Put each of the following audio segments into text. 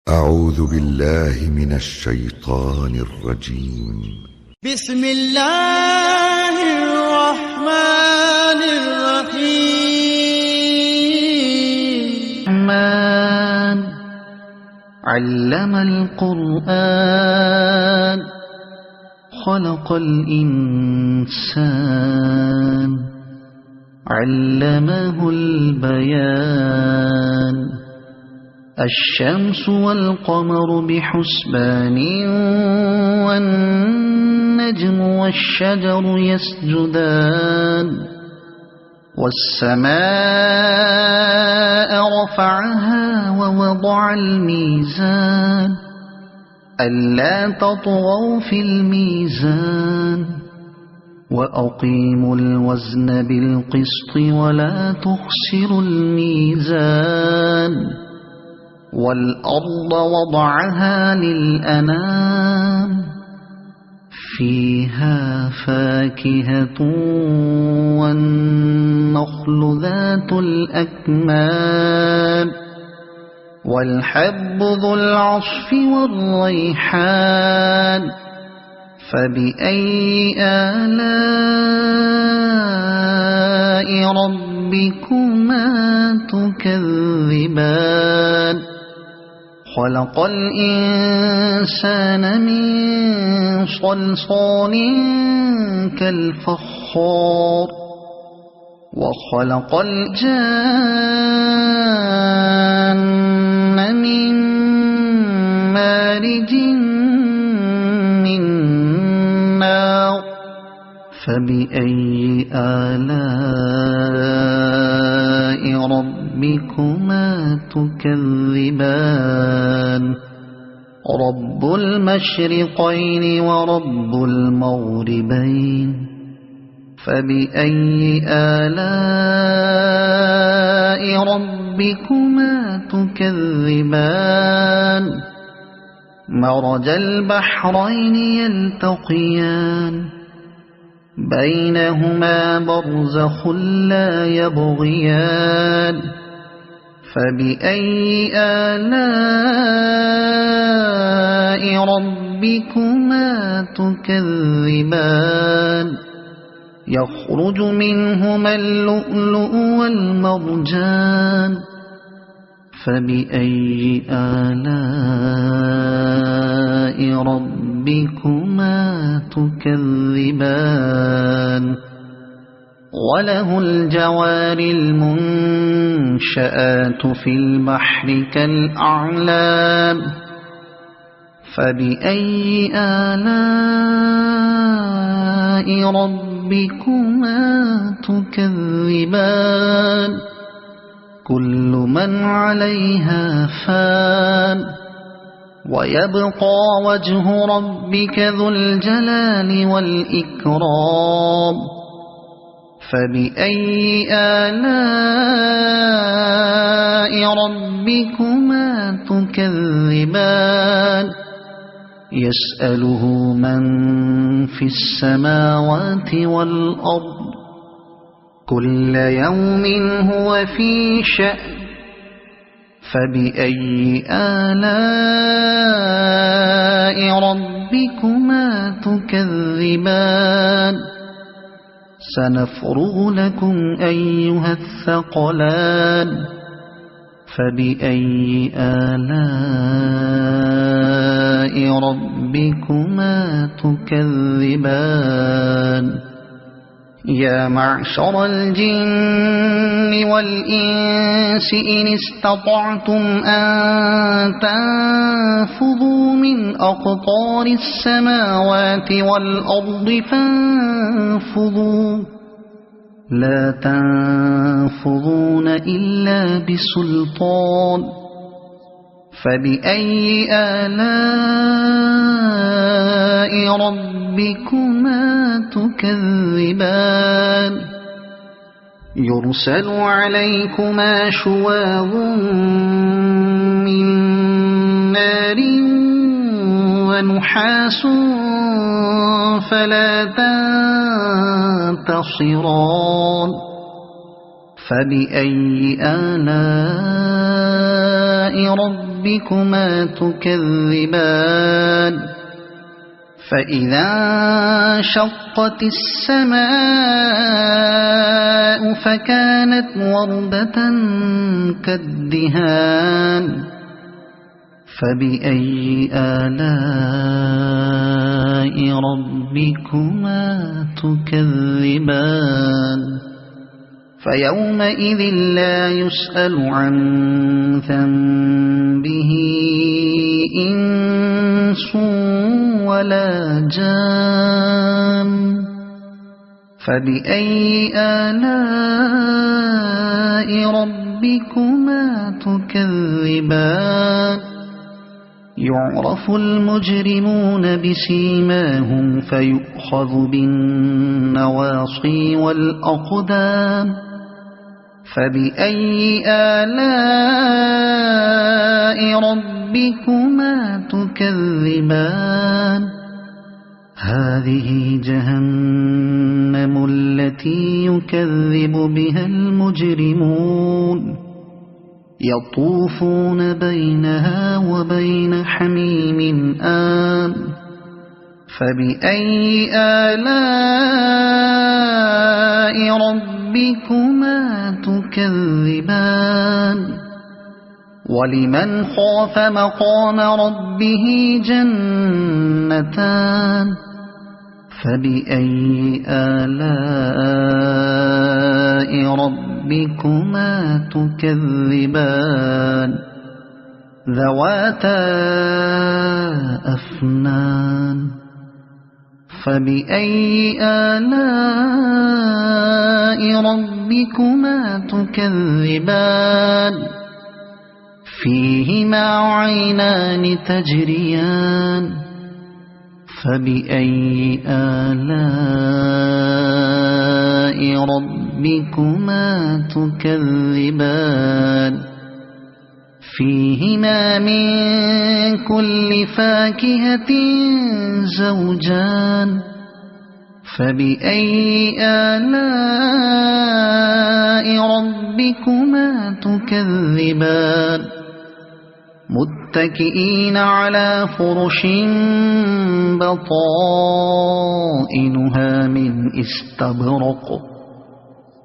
أعوذ بالله من الشيطان الرجيم. بسم الله الرحمن الرحيم. الرحمن علم القرآن خلق الإنسان علمه البيان. الشمس والقمر بحسبان والنجم والشجر يسجدان. والسماء رفعها ووضع الميزان ألا تطغوا في الميزان وأقيموا الوزن بالقسط ولا تخسروا الميزان. والأرض وضعها للأنام فيها فاكهة والنخل ذات الأكمام والحب ذو العصف والريحان. فبأي آلاء ربكما تكذبان. خلق الإنسان من صلصال كالفخار وخلق الجان من مارج من نار. فبأي آلاء ربكما تكذبان. رب المشرقين ورب المغربين. فبأي آلاء ربكما تكذبان. مرج البحرين يلتقيان بينهما برزخ لا يبغيان. فبأي آلاء ربكما تكذبان. يخرج منهما اللؤلؤ والمرجان. فبأي آلاء ربكما تكذبان. وله الجوار المنشآت في البحر كالأعلام. فبأي آلاء ربكما تكذبان. كل من عليها فان ويبقى وجه ربك ذو الجلال والإكرام. فبأي آلاء ربكما تكذبان. يسأله من في السماوات والأرض كل يوم هو في شأن. فبأي آلاء ربكما تكذبان. سنفرغ لكم أيها الثقلان. فبأي آلاء ربكما تكذبان. يا معشر الجن والإنس إن استطعتم أن تنفذوا من أقطار السماوات والأرض فانفذوا لا تنفذون إلا بسلطان. فبأي آلاء ربكما تكذبان. يرسل عليكما شواظ من نار ونحاس فلا تنتصران. فبأي آلاء ربكما ربكما تكذبان فإذا انشقت السماء فكانت وردة كالدهان فبأي آلاء ربكما تكذبان فيومئذ لا يسأل عن ذنبه إنس ولا جان فبأي آلاء ربكما تكذبان يعرف المجرمون بسيماهم فيؤخذ بالنواصي والأقدام فبأي آلاء ربكما تكذبان هذه جهنم التي يكذب بها المجرمون يطوفون بينها وبين حميم آن فبأي آلاء ربكما تكذبان ولمن خاف مقام ربه جنتان فبأي آلاء ربكما تكذبان ذواتا أفنان فبأي آلاء ربكما تكذبان فيهما عينان تجريان فبأي آلاء ربكما تكذبان فيهما من كل فاكهة زوجان فبأي آلاء ربكما تكذبان متكئين على فرش بطائنها من استبرق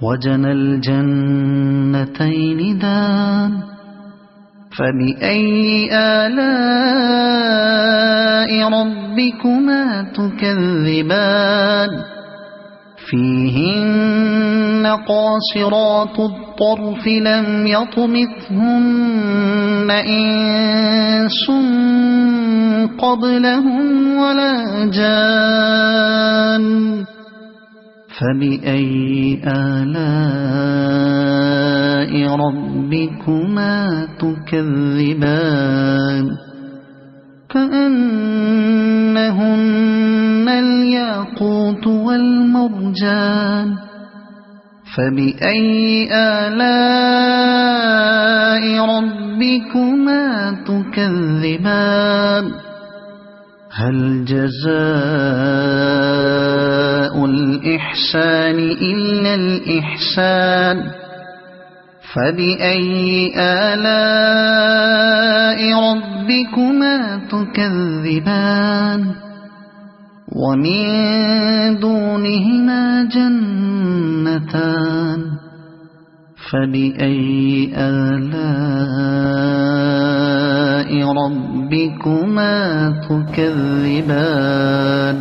وجنى الجنتين دان فبأي آلاء ربكما تكذبان فيهن قاصرات الطرف لم يطمثهن إنس قبلهم ولا جان فبأي آلاء ربكما تكذبان كأنهن الياقوت والمرجان فبأي آلاء ربكما تكذبان هل جزاء الإحسان إلا الإحسان فبأي آلاء ربكما تكذبان ومن دونهما جنتان فبأي آلاء ربكما تكذبان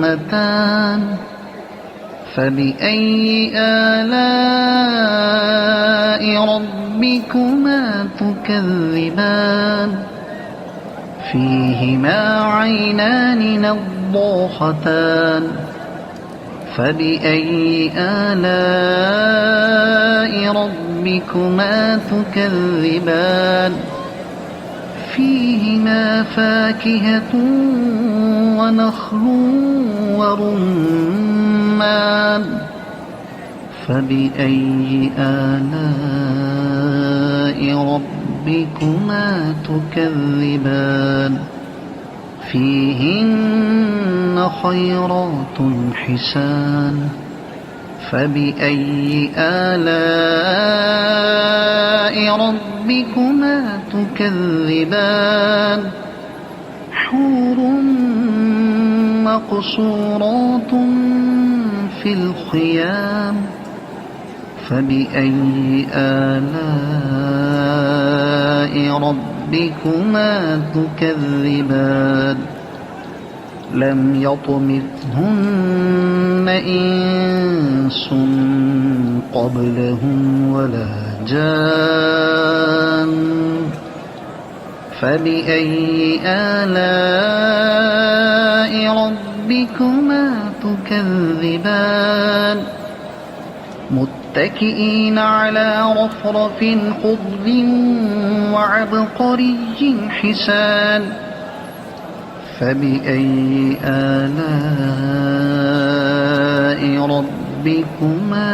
مدهامتان فبأي آلاء ربكما تكذبان فيهما عينان نضاختان فبأي آلاء ربكما تكذبان فيهما فاكهة ونخل ورمان فبأي آلاء ربكما تكذبان فيهن خيرات حسان فبأي آلاء ربكما تكذبان حور مقصورات في الخيام فبأي آلاء ربكما تكذبان لم يطمثهن إنس قبلهم ولا جان فبأي آلاء ربكما تكذبان متكئين على رفرف خضر وعبقري حسان فبأي آلاء ربكما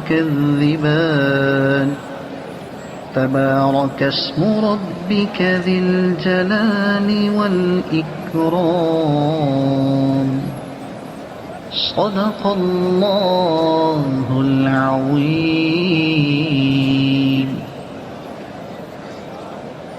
تكذبان تبارك اسم ربك ذي الجلال والإكرام صدق الله العظيم